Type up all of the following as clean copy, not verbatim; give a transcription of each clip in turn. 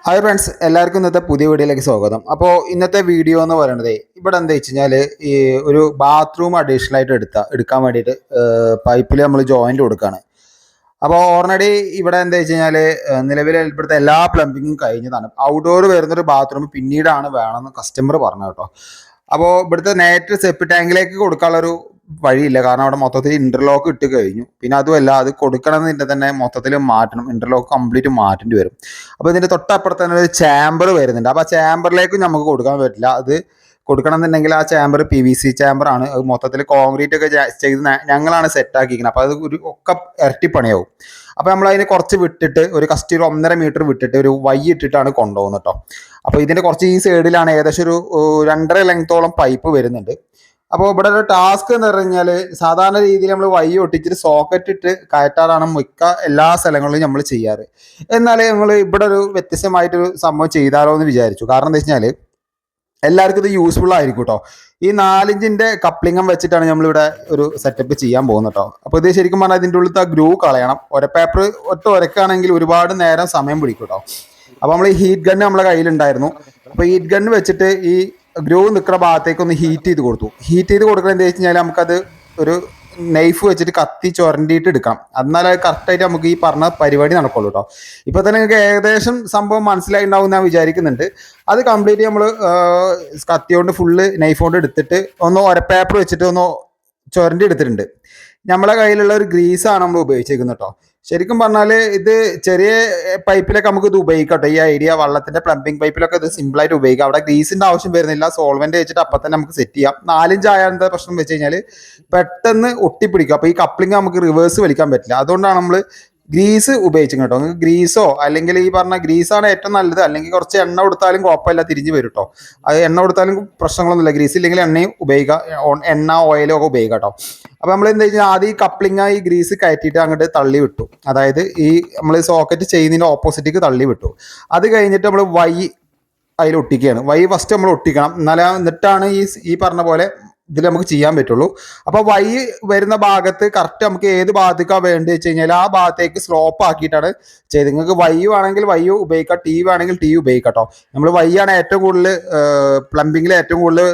Hi friends, എല്ലാവർക്കും ഇന്നത്തെ പുതിയ വീഡിയോയിലേക്ക് സ്വാഗതം. അപ്പോൾ ഇന്നത്തെ വീഡിയോ എന്ന് പറയുന്നത് ഇവിടെ എന്താ വെച്ച് കഴിഞ്ഞാൽ ഈ ഒരു ബാത്റൂം അഡീഷണൽ ആയിട്ട് എടുക്കാൻ വേണ്ടിയിട്ട് പൈപ്പിൽ നമ്മൾ ജോയിൻ്റ് കൊടുക്കുകയാണ്. അപ്പോൾ ഓൾറെഡി ഇവിടെ എന്താ വെച്ച് കഴിഞ്ഞാൽ നിലവിൽ ഇവിടുത്തെ എല്ലാ പ്ലംബിങ്ങും കഴിഞ്ഞതാണ്. ഔട്ട്ഡോർ വരുന്നൊരു ബാത്റൂം പിന്നീടാണ് വേണമെന്ന് കസ്റ്റമർ പറഞ്ഞു കേട്ടോ. അപ്പോൾ ഇവിടുത്തെ നേരിട്ട് സെപ്റ്റ് ടാങ്കിലേക്ക് കൊടുക്കാനുള്ളൊരു വഴിയില്ല, കാരണം അവിടെ മൊത്തത്തിൽ ഇന്റർലോക്ക് ഇട്ട് കഴിഞ്ഞു. പിന്നെ അതുമല്ല, അത് കൊടുക്കണമെന്നിട്ട് തന്നെ മൊത്തത്തിൽ മാറ്റണം, ഇന്റർലോക്ക് കംപ്ലീറ്റ് മാറ്റേണ്ടി വരും. അപ്പോൾ ഇതിൻ്റെ തൊട്ടപ്പുറത്ത് തന്നെ ഒരു ചാമ്പർ വരുന്നുണ്ട്. അപ്പോൾ ആ ചാമ്പറിലേക്കും നമുക്ക് കൊടുക്കാൻ പറ്റില്ല. അത് കൊടുക്കണം എന്നുണ്ടെങ്കിൽ ആ ചാമ്പർ PVC ചാമ്പറാണ്. അത് മൊത്തത്തിൽ കോൺക്രീറ്റ് ഒക്കെ ചെയ്ത് ഞങ്ങളാണ് സെറ്റാക്കിയിരിക്കുന്നത്. അപ്പോൾ അത് ഒരു ഒക്കെ ഇരട്ടിപ്പണിയാവും. അപ്പോൾ നമ്മൾ അതിനെ കുറച്ച് വിട്ടിട്ട് ഒരു കസ്റ്റ് 1.5 മീറ്റർ വിട്ടിട്ട് ഒരു വൈ ഇട്ടിട്ടാണ് കൊണ്ടുപോകുന്നത് കേട്ടോ. അപ്പോൾ ഇതിൻ്റെ കുറച്ച് ഈ സൈഡിലാണ് ഏകദേശം ഒരു 2.5 ലെങ്ത്തോളം പൈപ്പ് വരുന്നുണ്ട്. അപ്പോൾ ഇവിടെ ഒരു ടാസ്ക് എന്ന് പറഞ്ഞു കഴിഞ്ഞാൽ സാധാരണ രീതിയിൽ നമ്മൾ വൈ ഒട്ടിച്ചിട്ട് സോക്കറ്റ് ഇട്ട് കയറ്റാറാണ് മിക്ക എല്ലാ സ്ഥലങ്ങളിലും നമ്മൾ ചെയ്യാറ്. എന്നാൽ നമ്മൾ ഇവിടെ ഒരു വ്യത്യസ്തമായിട്ടൊരു സംഭവം ചെയ്താലോ എന്ന് വിചാരിച്ചു. കാരണം എന്താ വെച്ച് കഴിഞ്ഞാൽ എല്ലാവർക്കും ഇത് യൂസ്ഫുൾ ആയിരിക്കും കേട്ടോ. ഈ 4 ഇഞ്ചിൻ്റെ കപ്ലിംഗം വെച്ചിട്ടാണ് നമ്മളിവിടെ ഒരു സെറ്റപ്പ് ചെയ്യാൻ പോകുന്നത് കേട്ടോ. അപ്പോൾ ഇത് ശരിക്കും പറഞ്ഞാൽ ഇതിൻ്റെ ഉള്ളിലത്തെ ആ ഗ്രൂ കളയണം. പേപ്പർ ഒരക്കാണെങ്കിൽ ഒരുപാട് നേരം സമയം പിടിക്കും കേട്ടോ. അപ്പോൾ നമ്മൾ ഈ ഹീറ്റ് ഗണ്ണ് നമ്മളെ കയ്യിലുണ്ടായിരുന്നു. അപ്പോൾ ഹീറ്റ് ഗണ്ണ് വെച്ചിട്ട് ഈ ഗ്രൂ നിൽക്കുന്ന ഭാഗത്തേക്ക് ഒന്ന് ഹീറ്റ് ചെയ്ത് കൊടുത്തു. ഹീറ്റ് ചെയ്ത് കൊടുക്കുന്നത് എന്താ വെച്ച് കഴിഞ്ഞാൽ നമുക്കത് ഒരു നൈഫ് വെച്ചിട്ട് കത്തി ചുരണ്ടിയിട്ട് എടുക്കാം. എന്നാലും അത് കറക്റ്റായിട്ട് നമുക്ക് ഈ പറഞ്ഞ പരിപാടി നടക്കുള്ളൂ കേട്ടോ. ഇപ്പോൾ തന്നെ നിങ്ങൾക്ക് ഏകദേശം സംഭവം മനസ്സിലായിട്ടുണ്ടാവും ഞാൻ വിചാരിക്കുന്നുണ്ട്. അത് കംപ്ലീറ്റ് നമ്മൾ കത്തി കൊണ്ട് ഫുള്ള് നൈഫ് കൊണ്ട് എടുത്തിട്ട് ഒന്ന് പേപ്പർ വെച്ചിട്ട് ഒന്ന് ചുരണ്ടി എടുത്തിട്ടുണ്ട്. നമ്മളെ കയ്യിലുള്ള ഒരു ഗ്രീസാണ് നമ്മൾ ഉപയോഗിച്ചിരിക്കുന്നത് കേട്ടോ. ശരിക്കും പറഞ്ഞാൽ ഇത് ചെറിയ പൈപ്പിലൊക്കെ നമുക്ക് ഇത് ഉപയോഗിക്കാം കേട്ടോ. ഈ ഐഡിയ വള്ളത്തിൻ്റെ പ്ലംബിംഗ് പൈപ്പിലൊക്കെ ഇത് സിമ്പിളായിട്ട് ഉപയോഗിക്കാം. അവിടെ ഗ്രീസിൻ്റെ ആവശ്യം വരുന്നില്ല. സോൾവെൻ്റ് വെച്ചിട്ട് അപ്പം തന്നെ നമുക്ക് സെറ്റ് ചെയ്യാം. 4 ഇഞ്ച് ആയ എന്താ പ്രശ്നം വെച്ച് കഴിഞ്ഞാൽ പെട്ടെന്ന് ഒട്ടിപ്പിടിക്കും. അപ്പോൾ ഈ കപ്ലിംഗ് നമുക്ക് റിവേഴ്സ് വലിക്കാൻ പറ്റില്ല. അതുകൊണ്ടാണ് നമ്മൾ ഗ്രീസ് ഉപയോഗിച്ചു കേട്ടോ. നിങ്ങൾക്ക് ഗ്രീസോ അല്ലെങ്കിൽ ഈ പറഞ്ഞ ഗ്രീസാണ് ഏറ്റവും നല്ലത്. അല്ലെങ്കിൽ കുറച്ച് എണ്ണ കൊടുത്താലും കുഴപ്പമില്ല, തിരിഞ്ഞ് വരും കേട്ടോ. അത് എണ്ണ കൊടുത്താലും പ്രശ്നങ്ങളൊന്നുമില്ല. ഗ്രീസ് ഇല്ലെങ്കിൽ എണ്ണയും ഉപയോഗിക്കാം, എണ്ണ ഓയിലും ഒക്കെ ഉപയോഗിക്കാം കേട്ടോ. അപ്പോൾ നമ്മൾ എന്താ വെച്ചാൽ ആദ്യം ഈ കപ്ലിംഗ് ഈ ഗ്രീസ് കയറ്റിയിട്ട് അങ്ങോട്ട് തള്ളി വിട്ടു. അതായത് ഈ നമ്മൾ സോക്കറ്റ് ചെയ്യുന്നതിൻ്റെ ഓപ്പോസിറ്റേക്ക് തള്ളി വിട്ടു. അത് കഴിഞ്ഞിട്ട് നമ്മൾ വൈ അതിൽ ഒട്ടിക്കുകയാണ്. വൈ ഫസ്റ്റ് നമ്മൾ ഒട്ടിക്കണം. എന്നിട്ടാണ് ഈ പറഞ്ഞ പോലെ ഇതിൽ നമുക്ക് ചെയ്യാൻ പറ്റുള്ളൂ. അപ്പോൾ വൈ വരുന്ന ഭാഗത്ത് കറക്റ്റ് നമുക്ക് ഏത് ഭാഗത്തേക്കാണ് വേണ്ടത് വെച്ച് കഴിഞ്ഞാൽ ആ ഭാഗത്തേക്ക് സ്ലോപ്പ് ആക്കിയിട്ടാണ് ചെയ്ത്. നിങ്ങൾക്ക് വൈ വേണമെങ്കിൽ വൈ ഉപയോഗിക്കാം, ടി വേണമെങ്കിൽ ടി ഉപയോഗിക്കാം കേട്ടോ. നമ്മൾ വൈ ആണ് ഏറ്റവും കൂടുതൽ പ്ലംബിങ്ങിൽ ഏറ്റവും കൂടുതൽ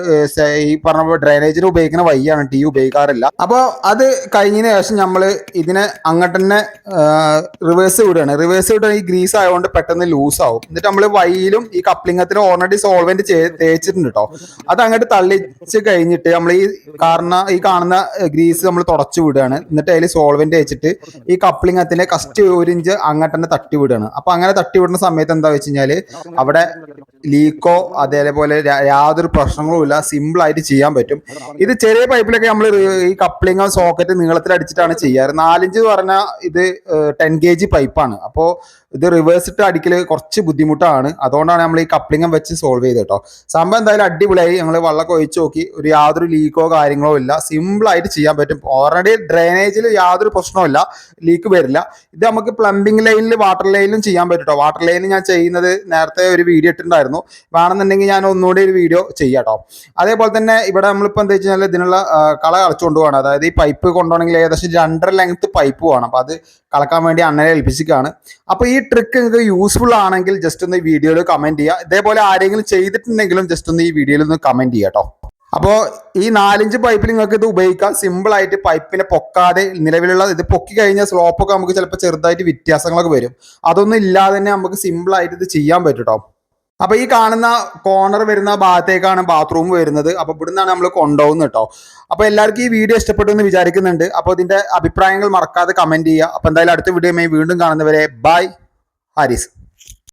ഈ പറഞ്ഞ ഡ്രൈനേജിന് ഉപയോഗിക്കുന്ന വൈ ആണ്, ടി ഉപയോഗിക്കാറില്ല. അപ്പോൾ അത് കഴിഞ്ഞതിന് ശേഷം നമ്മൾ ഇതിനെ അങ്ങോട്ട് തന്നെ റിവേഴ്സ് വിടുകയാണ്. റിവേഴ്സ് വിടുക ഈ ഗ്രീസ് ആയതുകൊണ്ട് പെട്ടെന്ന് ലൂസ് ആവും. എന്നിട്ട് നമ്മൾ വൈയിലും ഈ കപ്ലിംഗത്തിലും ഓൾറെഡി സോൾവെന്റ് തേച്ചിട്ടുണ്ട് കേട്ടോ. അത് അങ്ങോട്ട് തള്ളിച്ച് കഴിഞ്ഞിട്ട് നമ്മൾ ഈ കാണുന്ന ഗ്രീസ് നമ്മൾ തുടച്ചു വിടുകയാണ്. എന്നിട്ട് അതിൽ സോൾവെന്റ് വെച്ചിട്ട് ഈ കപ്ലിംഗത്തിന്റെ കസ്റ്റ് 1 ഇഞ്ച് അങ്ങോട്ട് തന്നെ തട്ടി വിടുകയാണ്. അപ്പൊ അങ്ങനെ തട്ടി വിടുന്ന സമയത്ത് എന്താ വെച്ച് കഴിഞ്ഞാല് അവിടെ ലീക്കോ അതേപോലെ യാതൊരു പ്രശ്നങ്ങളും ഇല്ല, സിമ്പിൾ ആയിട്ട് ചെയ്യാൻ പറ്റും. ഇത് ചെറിയ പൈപ്പിലൊക്കെ നമ്മൾ ഈ കപ്ലിംഗ് സോക്കറ്റ് നീളത്തിൽ അടിച്ചിട്ടാണ് ചെയ്യാറ്. 4 ഇഞ്ച് പറഞ്ഞാൽ ഇത് 10 kg പൈപ്പാണ്. അപ്പോൾ ഇത് റിവേഴ്സ് ഇട്ട് അടിക്കൽ കുറച്ച് ബുദ്ധിമുട്ടാണ്. അതുകൊണ്ടാണ് നമ്മൾ ഈ കപ്ലിംഗം വെച്ച് സോൾവ് ചെയ്ത് കേട്ടോ. സംഭവം എന്തായാലും അടിപൊളിയായി. ഞങ്ങൾ വെള്ളമൊക്കെ ഒഴിച്ച് നോക്കി, യാതൊരു ലീക്കോ കാര്യങ്ങളോ ഇല്ല, സിമ്പിൾ ആയിട്ട് ചെയ്യാൻ പറ്റും. ഓൾറെഡി ഡ്രെയിനേജിൽ യാതൊരു പ്രശ്നവും ലീക്ക് വരില്ല. ഇത് നമുക്ക് പ്ലംബിംഗ് ലൈനിൽ വാട്ടർ ലൈനിലും ചെയ്യാൻ പറ്റും കേട്ടോ. വാട്ടർ ലൈനിൽ ഞാൻ ചെയ്യുന്നത് നേരത്തെ ഒരു വീഡിയോ ഇട്ടിട്ടുണ്ടായിരുന്നു. വേണമെന്നുണ്ടെങ്കിൽ ഞാൻ ഒന്നുകൂടി ഒരു വീഡിയോ ചെയ്യാം കേട്ടോ. അതേപോലെ തന്നെ ഇവിടെ നമ്മളിപ്പോൾ എന്താ വെച്ച് കഴിഞ്ഞാൽ ഇതിനുള്ള കള കളച്ചുകൊണ്ട് പോകണം. അതായത് ഈ പൈപ്പ് കൊണ്ടുപോകണമെങ്കിൽ ഏകദേശം 2.5 ലെങ്ത് പൈപ്പ് വേണം. അപ്പോൾ അത് കളക്കാൻ വേണ്ടി അണ്ണനെ ഏൽപ്പിച്ചിട്ടാണ്. അപ്പോൾ ഈ ട്രിക്ക് നിങ്ങൾക്ക് യൂസ്ഫുൾ ആണെങ്കിൽ ജസ്റ്റ് ഒന്ന് ഈ വീഡിയോയിൽ കമന്റ് ചെയ്യുക. ഇതേപോലെ ആരെങ്കിലും ചെയ്തിട്ടുണ്ടെങ്കിലും ജസ്റ്റ് ഒന്ന് ഈ വീഡിയോയിൽ ഒന്ന് കമന്റ് ചെയ്യുക കേട്ടോ. അപ്പോൾ ഈ 4 ഇഞ്ച് പൈപ്പിൽ നിങ്ങൾക്ക് ഇത് ഉപയോഗിക്കാം. സിമ്പിൾ ആയിട്ട് പൈപ്പിനെ പൊക്കാതെ നിലവിലുള്ള ഇത് പൊക്കി കഴിഞ്ഞാൽ സ്ലോപ്പൊക്കെ നമുക്ക് ചിലപ്പോൾ ചെറുതായിട്ട് വ്യത്യാസങ്ങളൊക്കെ വരും. അതൊന്നും ഇല്ലാതെ തന്നെ നമുക്ക് സിമ്പിൾ ആയിട്ട് ഇത് ചെയ്യാൻ പറ്റും കേട്ടോ. അപ്പൊ ഈ കാണുന്ന കോർണർ വരുന്ന ഭാഗത്തേക്കാണ് ബാത്റൂം വരുന്നത്. അപ്പൊ ഇവിടുന്നാണ് നമ്മൾ കൊണ്ടുപോകുന്നത് കേട്ടോ. അപ്പൊ എല്ലാവർക്കും ഈ വീഡിയോ ഇഷ്ടപ്പെട്ടു എന്ന് വിചാരിക്കുന്നുണ്ട്. അപ്പോൾ ഇതിന്റെ അഭിപ്രായങ്ങൾ മറക്കാതെ കമന്റ് ചെയ്യുക. അപ്പൊ എന്തായാലും അടുത്ത വീഡിയോയുമായി വീണ്ടും കാണുന്നവരെ ബൈ. ഹാരിസ്.